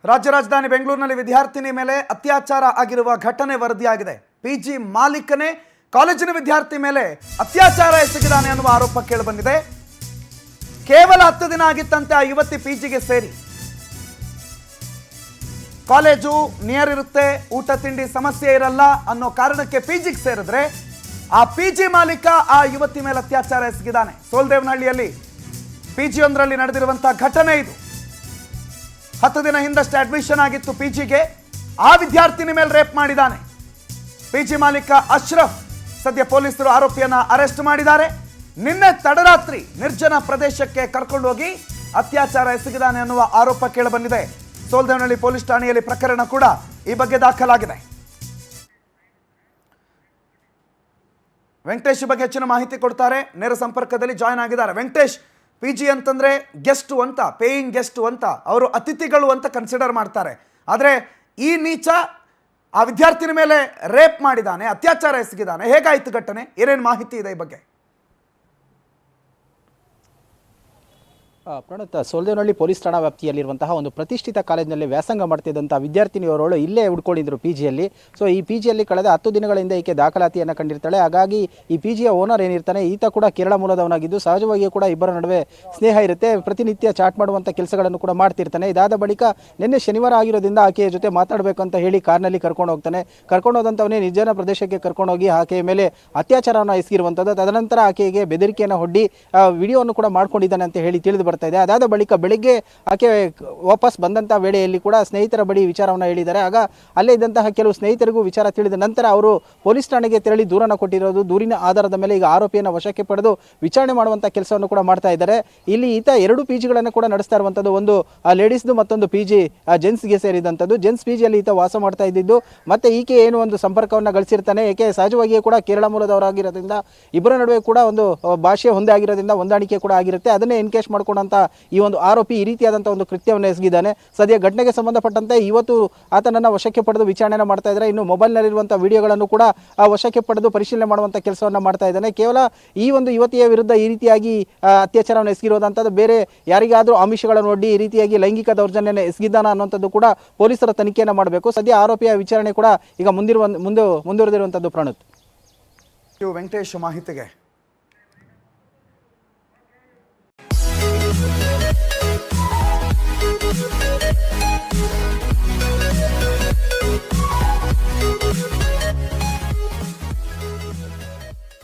ರಾಜ್ಯ ರಾಜಧಾನಿ ಬೆಂಗಳೂರಿನಲ್ಲಿ ವಿದ್ಯಾರ್ಥಿನಿ ಮೇಲೆ ಅತ್ಯಾಚಾರ ಆಗಿರುವ ಘಟನೆ ವರದಿಯಾಗಿದೆ. ಪಿಜಿ ಮಾಲೀಕನೇ ಕಾಲೇಜಿನ ವಿದ್ಯಾರ್ಥಿ ಮೇಲೆ ಅತ್ಯಾಚಾರ ಎಸಗಿದಾನೆ ಅನ್ನುವ ಆರೋಪ ಕೇಳಿಬಂದಿದೆ. ಕೇವಲ 10 ದಿನ ಆಗಿತ್ತಂತೆ ಆ ಯುವತಿ ಪಿಜಿಗೆ ಸೇರಿ. ಕಾಲೇಜು ನಿಯರ್ ಇರುತ್ತೆ, ಊಟ ತಿಂಡಿ ಸಮಸ್ಯೆ ಇರಲ್ಲ ಅನ್ನೋ ಕಾರಣಕ್ಕೆ ಪಿಜಿಗೆ ಸೇರಿದ್ರೆ ಆ ಪಿಜಿ ಮಾಲೀಕ ಆ ಯುವತಿ ಮೇಲೆ ಅತ್ಯಾಚಾರ ಎಸಗಿದಾನೆ. ಸೋಲ್ದೇವನಹಳ್ಳಿಯಲ್ಲಿ ಪಿಜಿ ಒಂದರಲ್ಲಿ ನಡೆದಿರುವಂತಹ ಘಟನೆ ಇದು. 10 ದಿನ ಹಿಂದಷ್ಟೇ ಅಡ್ಮಿಷನ್ ಆಗಿತ್ತು ಪಿಜಿಗೆ. ಆ ವಿದ್ಯಾರ್ಥಿನಿ ಮೇಲೆ ರೇಪ್ ಮಾಡಿದ್ದಾನೆ. ಪಿಜಿ ಮಾಲೀಕ ಅಶ್ರಫ್ ಸದ್ಯ ಪೊಲೀಸರು ಆರೋಪಿಯನ್ನ ಅರೆಸ್ಟ್ ಮಾಡಿದ್ದಾರೆ. ನಿನ್ನೆ ತಡರಾತ್ರಿ ನಿರ್ಜನ ಪ್ರದೇಶಕ್ಕೆ ಕರ್ಕೊಂಡು ಹೋಗಿ ಅತ್ಯಾಚಾರ ಎಸಗಿದಾನೆ ಅನ್ನುವ ಆರೋಪ ಕೇಳಿಬಂದಿದೆ. ಸೋಲ್ದೇವನಹಳ್ಳಿ ಪೊಲೀಸ್ ಠಾಣೆಯಲ್ಲಿ ಪ್ರಕರಣ ಕೂಡ ಈ ಬಗ್ಗೆ ದಾಖಲಾಗಿದೆ. ವೆಂಕಟೇಶ್ ಬಗ್ಗೆ ಹೆಚ್ಚಿನ ಮಾಹಿತಿ ಕೊಡ್ತಾರೆ. ನೇರ ಸಂಪರ್ಕದಲ್ಲಿ ಜಾಯ್ನ್ ಆಗಿದ್ದಾರೆ. ವೆಂಕಟೇಶ್, ಪಿಜಿ ಅಂತಂದ್ರೆ ಗೆಸ್ಟ್ ಅಂತ, ಪೇಯಿಂಗ್ ಗೆಸ್ಟ್ ಅಂತ, ಅವರು ಅತಿಥಿಗಳು ಅಂತ ಕನ್ಸಿಡರ್ ಮಾಡ್ತಾರೆ. ಆದರೆ ಈ ನೀಚ ಆ ವಿದ್ಯಾರ್ಥಿನಿ ಮೇಲೆ ರೇಪ್ ಮಾಡಿದ್ದಾನೆ, ಅತ್ಯಾಚಾರ ಎಸಗಿದ್ದಾನೆ. ಹೇಗಾಯ್ತು ಘಟನೆ? ಏನೇನು ಮಾಹಿತಿ ಇದೆ ಈ ಬಗ್ಗೆ? ಪ್ರಣತ್, ಸೋಲ್ದೇವನಹಳ್ಳಿ ಪೊಲೀಸ್ ಠಾಣಾ ವ್ಯಾಪ್ತಿಯಲ್ಲಿರುವಂತಹ ಒಂದು ಪ್ರತಿಷ್ಠಿತ ಕಾಲೇಜಿನಲ್ಲಿ ವ್ಯಾಸಂಗ ಮಾಡ್ತಿದ್ದಂಥ ವಿದ್ಯಾರ್ಥಿನಿಯವರವಳು ಇಲ್ಲೇ ಉಳ್ಕೊಂಡಿದ್ರು ಪಿಜಿಯಲ್ಲಿ. ಸೊ ಈ ಪಿಜಿಯಲ್ಲಿ ಕಳೆದ 10 ದಿನಗಳಿಂದ ಈಕೆ ದಾಖಲಾತಿಯನ್ನು ಕಂಡಿರ್ತಾಳೆ. ಹಾಗಾಗಿ ಈ ಪಿಜಿಯ ಓನರ್ ಏನಿರ್ತಾನೆ ಈತ ಕೂಡ ಕೇರಳ ಮೂಲದವನಾಗಿದ್ದು ಸಹಜವಾಗಿಯೂ ಕೂಡ ಇಬ್ಬರ ನಡುವೆ ಸ್ನೇಹ ಇರುತ್ತೆ. ಪ್ರತಿನಿತ್ಯ ಚಾಟ್ ಮಾಡುವಂಥ ಕೆಲಸಗಳನ್ನು ಕೂಡ ಮಾಡ್ತಿರ್ತಾನೆ. ಇದಾದ ಬಳಿಕ ನಿನ್ನೆ ಶನಿವಾರ ಆಗಿರೋದ್ರಿಂದ ಆಕೆಯ ಜೊತೆ ಮಾತಾಡಬೇಕು ಅಂತ ಹೇಳಿ ಕಾರ್ನಲ್ಲಿ ಕರ್ಕೊಂಡು ಹೋಗ್ತಾನೆ. ಕರ್ಕೊಂಡು ಹೋದಂಥವನೇ ನಿರ್ಜನ ಪ್ರದೇಶಕ್ಕೆ ಕರ್ಕೊಂಡೋಗಿ ಆಕೆಯ ಮೇಲೆ ಅತ್ಯಾಚಾರವನ್ನು ಎಸಗಿರುವಂಥದ್ದು. ತದನಂತರ ಆಕೆಗೆ ಬೆದರಿಕೆಯನ್ನು ಒಡ್ಡಿ ವಿಡಿಯೋವನ್ನು ಕೂಡ ಮಾಡ್ಕೊಂಡಿದ್ದಾನೆ ಅಂತ ಹೇಳಿ ತಿಳಿದು ಇದೆ. ಅದಾದ ಬಳಿಕ ಬೆಳಿಗ್ಗೆ ಆಕೆ ವಾಪಸ್ ಬಂದಂಥ ವೇಳೆಯಲ್ಲಿ ಕೂಡ ಸ್ನೇಹಿತರ ಬಳಿ ವಿಚಾರವನ್ನು ಹೇಳಿದ್ದಾರೆ. ಆಗ ಅಲ್ಲೇ ಇದ್ದಂತಹ ಕೆಲವು ಸ್ನೇಹಿತರಿಗೂ ವಿಚಾರ ತಿಳಿದ ನಂತರ ಅವರು ಪೊಲೀಸ್ ಠಾಣೆಗೆ ತೆರಳಿ ದೂರನ ಕೊಟ್ಟಿರೋದು. ದೂರಿನ ಆಧಾರದ ಮೇಲೆ ಈಗ ಆರೋಪಿಯನ್ನು ವಶಕ್ಕೆ ಪಡೆದು ವಿಚಾರಣೆ ಮಾಡುವಂಥ ಕೆಲಸವನ್ನು ಕೂಡ ಮಾಡ್ತಾ ಇದ್ದಾರೆ. ಇಲ್ಲಿ ಈತ 2 ಪಿಜಿಗಳನ್ನು ಕೂಡ ನಡೆಸ್ತಾ ಇರುವಂಥದ್ದು. ಒಂದು ಲೇಡೀಸ್ದು, ಮತ್ತೊಂದು ಪಿಜಿ ಜೆಂಟ್ಸ್ಗೆ ಸೇರಿದಂಥದ್ದು. ಜೆಂಟ್ಸ್ ಪಿಜಿಯಲ್ಲಿ ಈತ ವಾಸ ಮಾಡ್ತಾ ಇದ್ದಿದ್ದು. ಮತ್ತೆ ಈಕೆ ಏನು ಒಂದು ಸಂಪರ್ಕವನ್ನು ಗಳಿಸಿರ್ತಾನೆ. ಏಕೆ ಸಹಜವಾಗಿಯೇ ಕೂಡ ಕೇರಳ ಮೂಲದವರಾಗಿರೋದ್ರಿಂದ ಇಬ್ಬರ ನಡುವೆ ಕೂಡ ಒಂದು ಭಾಷೆ ಒಂದೇ ಆಗಿರೋದ್ರಿಂದ ಹೊಂದಾಣಿಕೆ ಕೂಡ ಆಗಿರುತ್ತೆ. ಅದನ್ನೇ ಎನ್ಕೇಶ್ ಮಾಡ್ಕೊಂಡು ಈ ಒಂದು ಆರೋಪಿ ಈ ರೀತಿಯಾದಂತಹ ಒಂದು ಕೃತ್ಯವನ್ನು ಎಸಗಿದ್ದಾನೆ. ಸದ್ಯ ಘಟನೆಗೆ ಸಂಬಂಧಪಟ್ಟಂತೆ ಇವತ್ತು ಆತನನ್ನ ವಶಕ್ಕೆ ಪಡೆದು ವಿಚಾರಣೆ ಮಾಡ್ತಾ ಇದ್ದಾರೆ. ಇನ್ನು ಮೊಬೈಲ್ನಲ್ಲಿರುವಂತಹ ವಿಡಿಯೋಗಳನ್ನು ಕೂಡ ವಶಕ್ಕೆ ಪಡೆದು ಪರಿಶೀಲನೆ ಮಾಡುವಂತಹ ಕೆಲಸವನ್ನ ಮಾಡ್ತಾ ಇದ್ದಾನೆ. ಕೇವಲ ಈ ಒಂದು ಯುವತಿಯ ವಿರುದ್ಧ ಈ ರೀತಿಯಾಗಿ ಅತ್ಯಾಚಾರವನ್ನು ಎಸಗಿರೋದಂಥದ್ದು ಬೇರೆ ಯಾರಿಗಾದ್ರೂ ಆಮಿಷಗಳನ್ನು ಒಡ್ಡಿ ಈ ರೀತಿಯಾಗಿ ಲೈಂಗಿಕ ದೌರ್ಜನ್ಯ ಎಸಗಿದ್ದಾನ ಅನ್ನುವಂಥದ್ದು ಕೂಡ ಪೊಲೀಸರ ತನಿಖೆಯನ್ನು ಮಾಡಬೇಕು. ಸದ್ಯ ಆರೋಪಿಯ ವಿಚಾರಣೆ ಕೂಡ ಈಗ ಮುಂದುವರೆದಿರುವಂಥದ್ದು. ಪ್ರಣತ್, ವೆಂಕಟೇಶ್ ಮಾಹಿತಿಗೆ